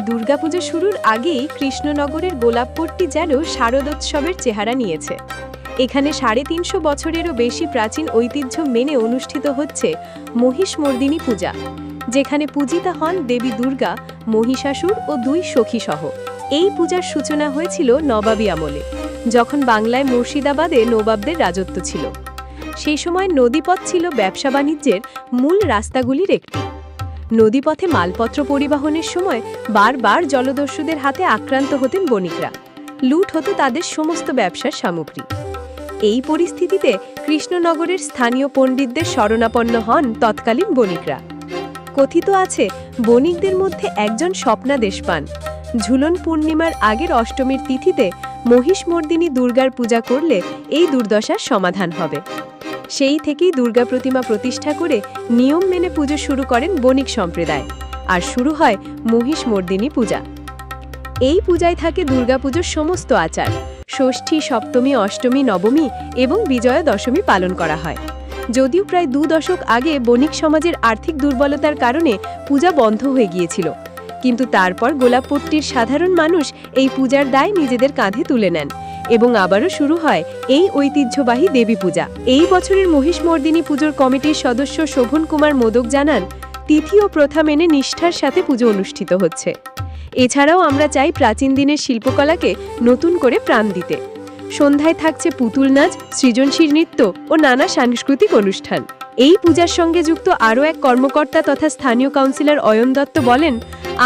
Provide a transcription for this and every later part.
দুর্গাপুজো শুরুর আগেই কৃষ্ণনগরের গোলাপপট্টি যেন শারদোৎসবের চেহারা নিয়েছে। এখানে ৩৫০ বছরেরও বেশি প্রাচীন ঐতিহ্য মেনে অনুষ্ঠিত হচ্ছে মহিষমর্দিনী পূজা, যেখানে পূজিতা হন দেবী দুর্গা, মহিষাসুর ও ২ সখী সহ। এই পূজার সূচনা হয়েছিল নবাবী আমলে, যখন বাংলায় মুর্শিদাবাদে নবাবদের রাজত্ব ছিল। সেই সময় নদীপথ ছিল ব্যবসা বাণিজ্যের মূল রাস্তাগুলির একটি। নদীপথে মালপত্র পরিবহনের সময় বারবার জলদস্যুদের হাতে আক্রান্ত হতেন বণিকরা। লুট হতো তাদের সমস্ত ব্যবসার সামগ্রী। এই পরিস্থিতিতে কৃষ্ণনগরের স্থানীয় পণ্ডিতদের শরণাপন্ন হন তৎকালীন বণিকরা। কথিত আছে, বণিকদের মধ্যে একজন স্বপ্নাদেশ পান, ঝুলন পূর্ণিমার আগের অষ্টমীর তিথিতে মহিষমর্দিনী দুর্গার পূজা করলে এই দুর্দশার সমাধান হবে। সেই থেকেই দুর্গা প্রতিমা প্রতিষ্ঠা করে নিয়ম মেনে পুজো শুরু করেন বণিক সম্প্রদায়, আর শুরু হয় মহিষমর্দিনী পূজা। এই পূজায় থাকে দুর্গাপুজোর সমস্ত আচার। ষষ্ঠী, সপ্তমী, অষ্টমী, নবমী এবং বিজয়া দশমী পালন করা হয়। যদিও প্রায় ২ দশক আগে বণিক সমাজের আর্থিক দুর্বলতার কারণে পূজা বন্ধ হয়ে গিয়েছিল, কিন্তু তারপর গোলাপপট্টির সাধারণ মানুষ এই পূজার দায় নিজেদের কাঁধে তুলে নেন এবং আবারও শুরু হয় এই ঐতিহ্যবাহী দেবী পূজা। এই বছরের মহিষমর্দিনী পুজোর কমিটির সদস্য শোভন কুমার মোদক জানান, তিথি ও প্রথা মেনে নিষ্ঠার সাথে পুজো অনুষ্ঠিত হচ্ছে। এছাড়াও আমরা চাই প্রাচীন দিনের শিল্পকলাকে নতুন করে প্রাণ দিতে। সন্ধ্যায় থাকছে পুতুল নাচ, সৃজনশীল নৃত্য ও নানা সাংস্কৃতিক অনুষ্ঠান। এই পূজার সঙ্গে যুক্ত আরও এক কর্মকর্তা তথা স্থানীয় কাউন্সিলর অয়ন দত্ত বলেন,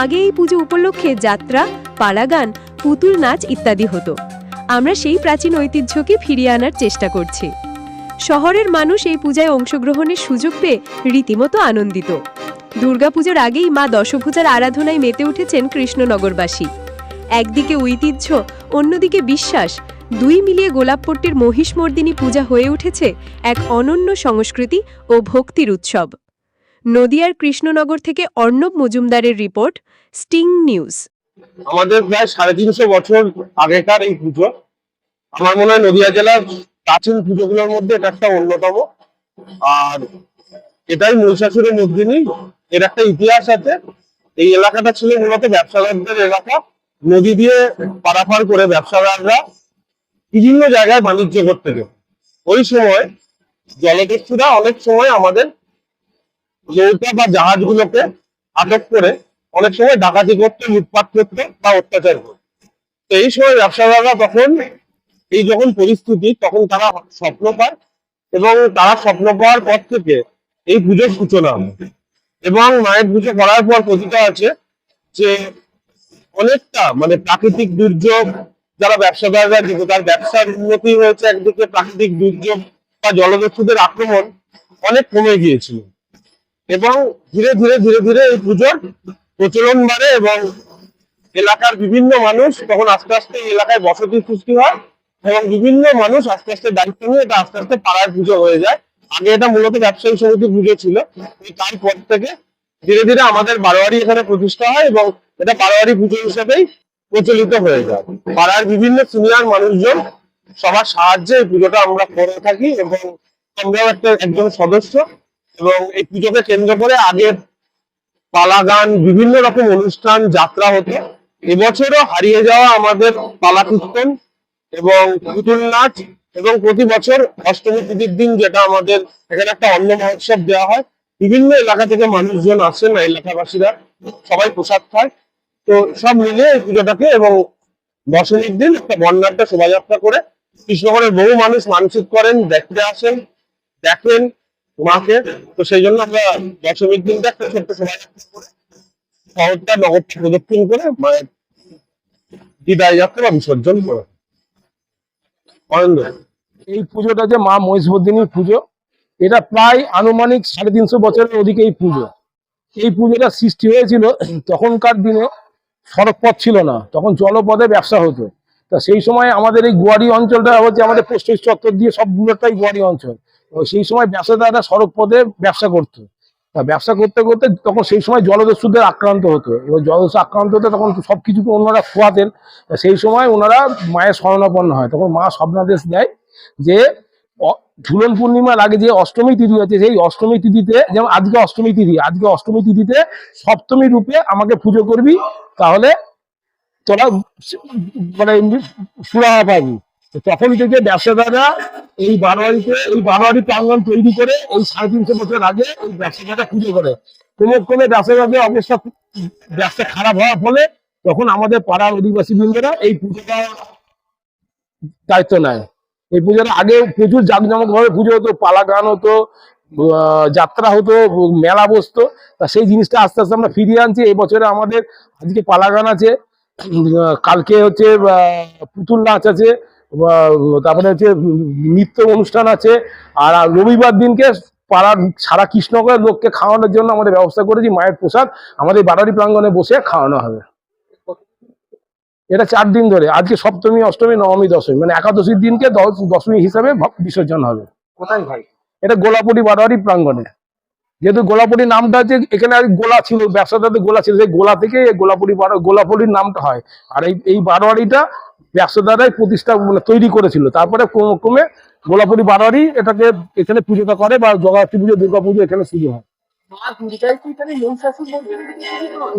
আগে এই পুজো উপলক্ষে যাত্রা, পালাগান, পুতুল নাচ ইত্যাদি হতো। আমরা সেই প্রাচীন ঐতিহ্যকে ফিরিয়ে আনার চেষ্টা করছি। শহরের মানুষ এই পূজায় অংশগ্রহণের সুযোগ পেয়ে রীতিমতো আনন্দিত। দুর্গাপুজোর আগেই মা দশভুজার আরাধনায় মেতে উঠেছেন কৃষ্ণনগরবাসী। একদিকে ঐতিহ্য, অন্যদিকে বিশ্বাস, দুই মিলিয়ে গোলাপপট্টির মহিষমর্দিনী পূজা হয়ে উঠেছে এক অনন্য সংস্কৃতি ও ভক্তির উৎসব। নদিয়ার কৃষ্ণনগর থেকে অর্ণব মজুমদারের রিপোর্ট, স্টিং নিউজ। আমাদের প্রায় ৩৫০ বছর আগেকার এই পুজো। আমার মনে হয় নদিয়া জেলার প্রাচীন পুজোগুলোর মধ্যে এটা একটা অন্যতম। আর এটাই মহিষাসুরের মর্দিনী। এর একটা ইতিহাস আছে। এই এলাকাটা ছিল মূলত ব্যবসাদারদের এলাকা। নদী দিয়ে পারাপার করে ব্যবসাদাররা বিভিন্ন জায়গায় বাণিজ্য করতে যেত। ওই সময় জলদস্যুরা অনেক সময় আমাদের নৌকা বা জাহাজগুলোকে আটক করে অনেক সময় ডাকাতি করতে, লুটপাট করতে বা অত্যাচার করতে। তো এই সময় ব্যবসাদাররা তখন এই যখন পরিস্থিতি, তখন তারা স্বপ্ন পায় এবং তারা স্বপ্ন পাওয়ার পর থেকে এই পুজোর সূচনা হয়। এবং মায়ের পুজো করার পর কথিত আছে যে অনেকটা প্রাকৃতিক দুর্যোগ, যারা ব্যবসাদাররা যেহেতু তার ব্যবসার উন্নতি হয়েছে, একদিকে প্রাকৃতিক দুর্যোগ বা জলদস্যুদের আক্রমণ অনেক কমে গিয়েছিল এবং ধীরে ধীরে ধীরে ধীরে এই পুজোর প্রচলন বাড়ে এবং এলাকার বিভিন্ন মানুষ তখন আস্তে আস্তে এই এলাকায় বসতি সৃষ্টি হয় এবং বিভিন্ন মানুষ আস্তে আস্তে দায়িত্ব নিয়ে এটা আস্তে আস্তে পাড়ার পুজো হয়ে যায়। আগে এটা মূলত ব্যবসায়ী সমিতির পুজো ছিল। তারপর থেকে ধীরে ধীরে আমাদের বারোয়ারি এখানে প্রতিষ্ঠা হয় এবং এটা বারোয়ারি পুজো হিসেবেই প্রচলিত হয়ে যায়। পাড়ার বিভিন্ন সিনিয়র মানুষজন সবার সাহায্যে এই পুজোটা আমরা করে থাকি এবং আমরাও একজন সদস্য। এবং এই পুজোকে কেন্দ্র করে আগের পালা গান, বিভিন্ন রকম অনুষ্ঠান, যাত্রা হতো। এবছরও হারিয়ে যাওয়া আমাদের পালা কীর্তন এবং পুতুল নাচ এবং প্রতি বছর অষ্টমী তিথির দিন যেটা আমাদের এখানে একটা অন্ন মহোৎসব দেওয়া হয়। বিভিন্ন এলাকা থেকে মানুষজন আসেন, এলাকাবাসীরা সবাই প্রসাদ খায়। তো সব মিলিয়ে এই পুজোটাকে এবং দশমীর দিন একটা বর্ণাঢ্য শোভাযাত্রা করে কৃষ্ণনগরের বহু মানুষ মানসিক করেন, দেখতে আসেন, দেখেন মাকে। তো সেই জন্য আমরা দশমীর দিনটা একটা ছোট্ট শোভাযাত্রা করে শহরটা, নগরটা প্রদক্ষিণ করে মায়ের বিদায় যাত্রা বা বিসর্জন করে। এই পুজোটা যে মা মহিষমর্দিনীর পুজো, এটা প্রায় আনুমানিক ৩৫০ বছরের ওদিকে এই পুজো। এই পুজোটা সৃষ্টি হয়েছিল তখনকার দিনে সড়ক পথ ছিল না, তখন জলপথে ব্যবসা হতো। তা সেই সময় আমাদের এই গোয়ারি অঞ্চলটা হচ্ছে আমাদের পোস্ট অফিস চত্বর দিয়ে সবগুলোটাই গোয়ারি অঞ্চল। সেই সময় ব্যবসাদাররা সড়ক পথে ব্যবসা করতো। তা ব্যবসা করতে করতে তখন সেই সময় জলদস্যুদের আক্রান্ত হতো এবং জলদস্যু আক্রান্ত হতে তখন সবকিছু ওনারা খোয়াতেন। সেই সময় ওনারা মায়ের শরণাপন্ন হয়। তখন মা স্বপ্নাদেশ দেয় যে ঝুলন পূর্ণিমার আগে যে অষ্টমী তিথি আছে, সেই অষ্টমী তিথিতে, যেমন আজকে অষ্টমী তিথি, আজকে অষ্টমী তিথিতে সপ্তমী রূপে আমাকে পুজো করবি, তাহলে তোরা মানে সুরাহা পাবি। তো তখন থেকে ব্যবসাদাররা এই বারোয়ারি প্রাঙ্গণ তৈরি করে এই 350 বছর আগে এই ব্যবসাদাররা পুজো করে। ক্রমে ব্যবসাদারদের অবস্থা, ব্যবসা খারাপ হওয়ার ফলে তখন আমাদের পাড়ার অধিবাসী বৃন্দরা এই পুজোটা দায়িত্ব নেয়। এই পুজোটা আগে প্রচুর জাঁকজমক ভাবে পুজো হতো, পালা গান হতো, যাত্রা হতো, মেলা বসতো। তা সেই জিনিসটা আস্তে আস্তে আমরা ফিরিয়ে আনছি। এই বছরে আমাদের আজকে পালা গান আছে, কালকে হচ্ছে পুতুল নাচ আছে, তারপরে হচ্ছে নৃত্য অনুষ্ঠান আছে। আর রবিবার দিনকে পাড়ার সারা কৃষ্ণনগরের লোককে খাওয়ানোর জন্য আমাদের ব্যবস্থা করেছি। মায়ের প্রসাদ আমাদের বাড়ারি প্রাঙ্গণে বসে খাওয়ানো হবে। এটা 4 দিন ধরে, আজকে সপ্তমী, অষ্টমী, নবমী, দশমী, মানে একাদশীর দিনকে দশমী হিসাবে বিসর্জন হবে। কোথায় ভাই? এটা গোলাপুরি বারোয়ারি প্রাঙ্গণে। যেহেতু গোলাপুরি নামটা আছে, এখানে আগে গোলা ছিল, ব্যবসাদারদের গোলা ছিল, সেই গোলা থেকে গোলাপুরির নামটা হয়। আর এই বারোয়ারিটা ব্যবসাদারাই প্রতিষ্ঠা মানে তৈরি করেছিল। তারপরে ক্রমে গোলাপুরি বারোয়ারি এটাকে এখানে পুজোটা করে, বা জগদ্ধাত্রী পুজো, দুর্গা পুজো এখানে শুরু হয়।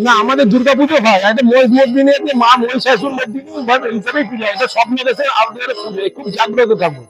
না, আমাদের দুর্গাপুজো হয়, এটা মহিষমর্দিনী, মা মহিষাসুর মর্দিনী হিসাবেই পুজো হয়। এটা স্বপ্ন দেশের আপনাদের পুজো, খুব জাগ্রত ঠাকুর।